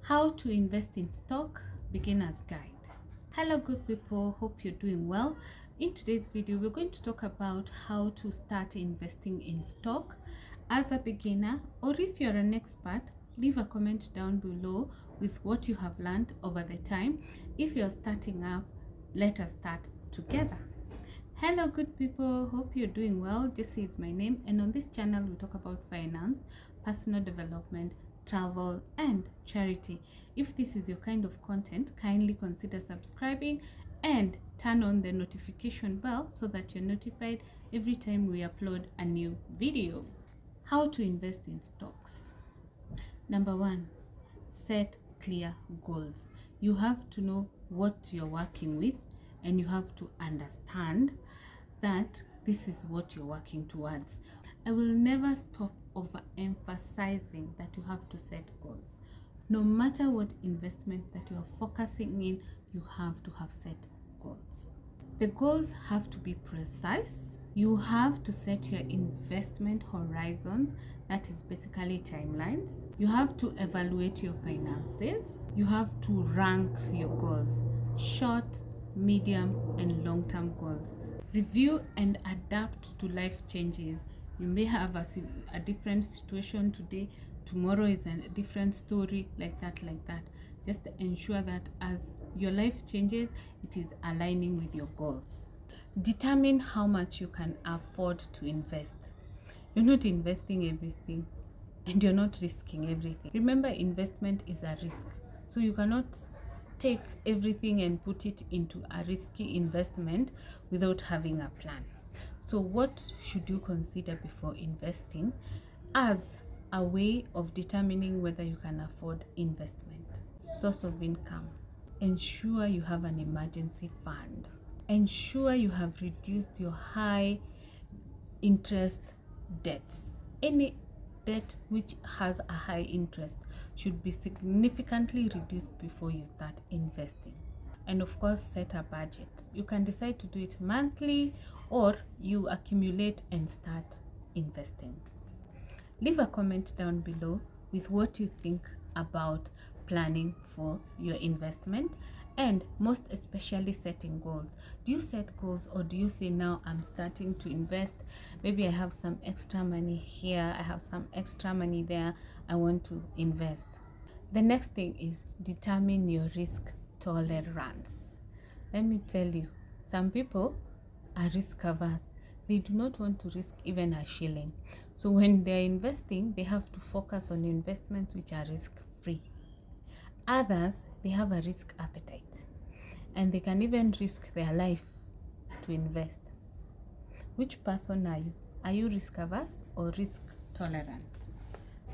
How to invest in stock, beginner's guide. Hello good people, hope you're doing well. In today's video we're going to talk about how to start investing in stock as a beginner, or if you're an expert, leave a comment down below with what you have learned over the time. If you're starting up, let us start together. Hello good people, hope you're doing well. Jesse is my name, and on this channel we talk about finance, personal development, travel and charity. If this is your kind of content, kindly consider subscribing and turn on the notification bell so that you're notified every time we upload a new video. How to invest in stocks. Number one, set clear goals. You have to know what you're working with, and you have to understand that this is what you're working towards. I will never stop overemphasizing that you have to set goals. No matter what investment that you are focusing in, you have to have set goals. The goals have to be precise. You have to set your investment horizons, that is basically timelines. You have to evaluate your finances. You have to rank your goals, short, medium, and long-term goals. Review and adapt to life changes. You may have a different situation today, tomorrow is a different story, like that. Just ensure that as your life changes, it is aligning with your goals. Determine how much you can afford to invest. You're not investing everything, and you're not risking everything. Remember, investment is a risk, so you cannot take everything and put it into a risky investment without having a plan. So what should you consider before investing as a way of determining whether you can afford investment? Source of income. Ensure you have an emergency fund. Ensure you have reduced your high interest debts. Any debt which has a high interest should be significantly reduced before you start investing. And of course, set a budget. You can decide to do it monthly, or you accumulate and start investing. Leave a comment down below with what you think about planning for your investment, and most especially setting goals. Do you set goals, or do you say, now I'm starting to invest, maybe I have some extra money here, I have some extra money there, I want to invest? The next thing is determine your risk tolerance. Let me tell you, some people are risk averse. They do not want to risk even a shilling. So when they're investing, they have to focus on investments which are risk-free. Others, they have a risk appetite, and they can even risk their life to invest. Which person are you? Are you risk averse or risk tolerant?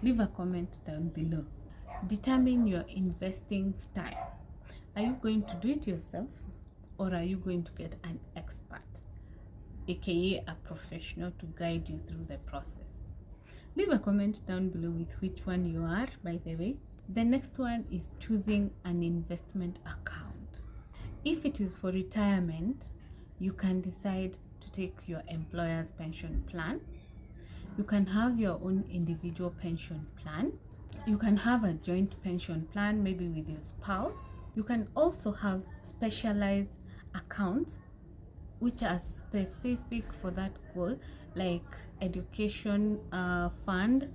Leave a comment down below. Determine your investing style. Are you going to do it yourself, or are you going to get an expert, aka a professional, to guide you through the process? Leave a comment down below with which one you are, by the way. The next one is choosing an investment account. If it is for retirement, you can decide to take your employer's pension plan. You can have your own individual pension plan. You can have a joint pension plan, maybe with your spouse. You can also have specialized accounts which are specific for that goal, like education fund.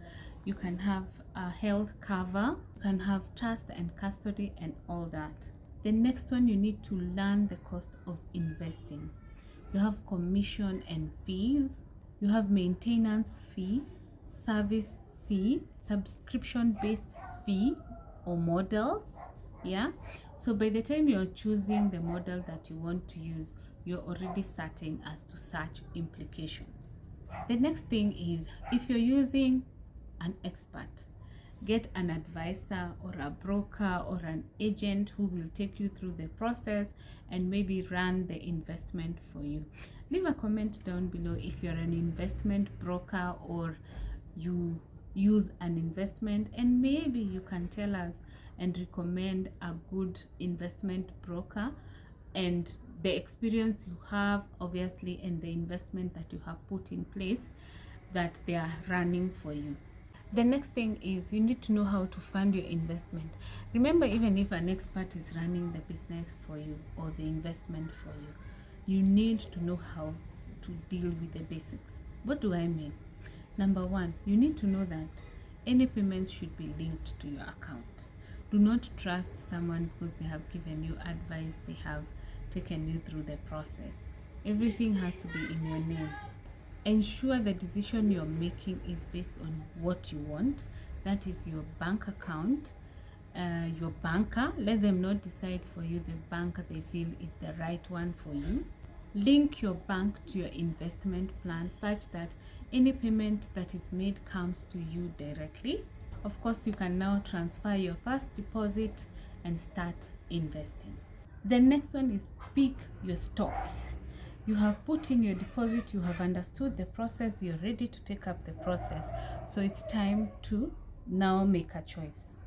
You can have a health cover. You can have trust and custody and all that. The next one, you need to learn the cost of investing. You have commission and fees. You have maintenance fee, service fee, subscription-based fee or models. Yeah, so by the time you're choosing the model that you want to use, you're already certain as to such implications. The next thing is, if you're using an expert, get an advisor or a broker or an agent who will take you through the process and maybe run the investment for you. Leave a comment down below if you're an investment broker or you use an investment, and maybe you can tell us and recommend a good investment broker and the experience you have, obviously, and the investment that you have put in place that they are running for you. The next thing is you need to know how to fund your investment. Remember, even if an expert is running the business for you or the investment for you, you need to know how to deal with the basics. What do I mean? Number one, you need to know that any payments should be linked to your account. Do not trust someone because they have given you advice, they have taken you through the process. Everything has to be in your name. Ensure the decision you're making is based on what you want. That is your bank account, your banker. Let them not decide for you the banker they feel is the right one for you. Link your bank to your investment plan such that any payment that is made comes to you directly. Of course, you can now transfer your first deposit and start investing. The next one is pick your stocks. You have put in your deposit, you have understood the process, you're ready to take up the process. So it's time to now make a choice.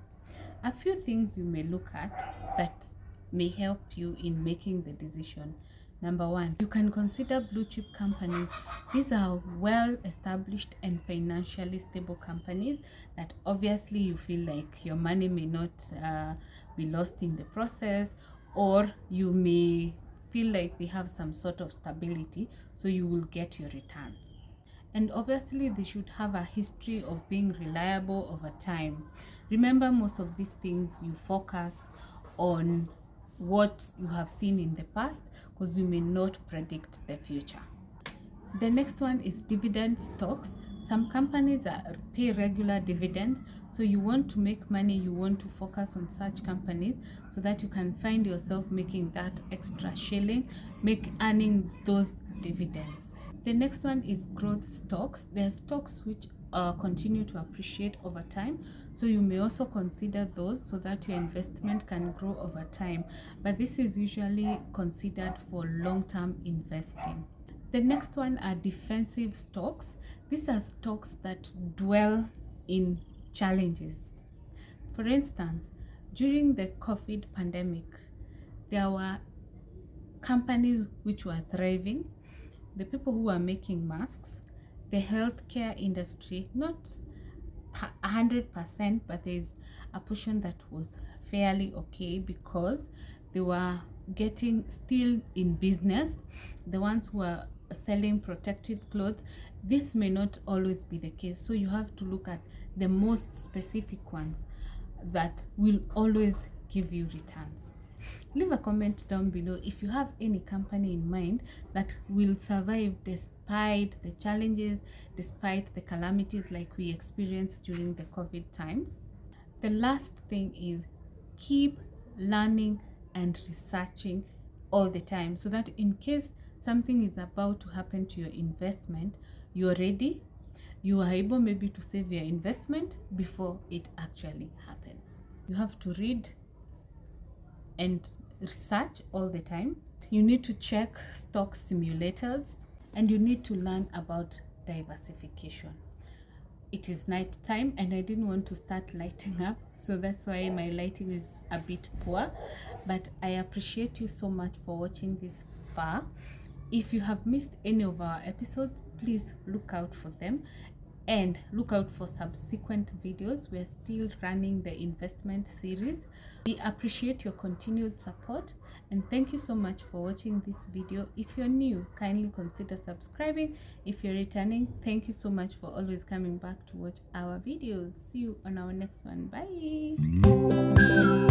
A few things you may look at that may help you in making the decision. Number one, you can consider blue chip companies. These are well established and financially stable companies that obviously you feel like your money may not be lost in the process, or you may feel like they have some sort of stability, so you will get your returns. And obviously they should have a history of being reliable over time. Remember, most of these things you focus on what you have seen in the past because you may not predict the future. The next one is dividend stocks. Some companies pay regular dividends, so you want to make money, you want to focus on such companies so that you can find yourself making that extra shilling, earning those dividends. The next one is growth stocks. There are stocks which continue to appreciate over time, so you may also consider those so that your investment can grow over time, but this is usually considered for long-term investing. The next one are defensive stocks. These are stocks that dwell in challenges. For instance, during the COVID pandemic, there were companies which were thriving. The people who were making masks, the healthcare industry, not 100%, but there's a portion that was fairly okay because they were getting still in business. The ones who are selling protective clothes, this may not always be the case, so you have to look at the most specific ones that will always give you returns. Leave a comment down below if you have any company in mind that will survive despite the challenges, despite the calamities like we experienced during the COVID times. The last thing is keep learning and researching all the time so that in case something is about to happen to your investment, you're ready, you are able maybe to save your investment before it actually happens. You have to read and research all the time. You need to check stock simulators and you need to learn about diversification. It is night time and I didn't want to start lighting up, so that's why my lighting is a bit poor, but I appreciate you so much for watching this far. If you have missed any of our episodes, please look out for them and look out for subsequent videos. We're still running the investment series. We appreciate your continued support and thank you so much for watching this video. If you're new, kindly consider subscribing. If you're returning, thank you so much for always coming back to watch our videos. See you on our next one. Bye.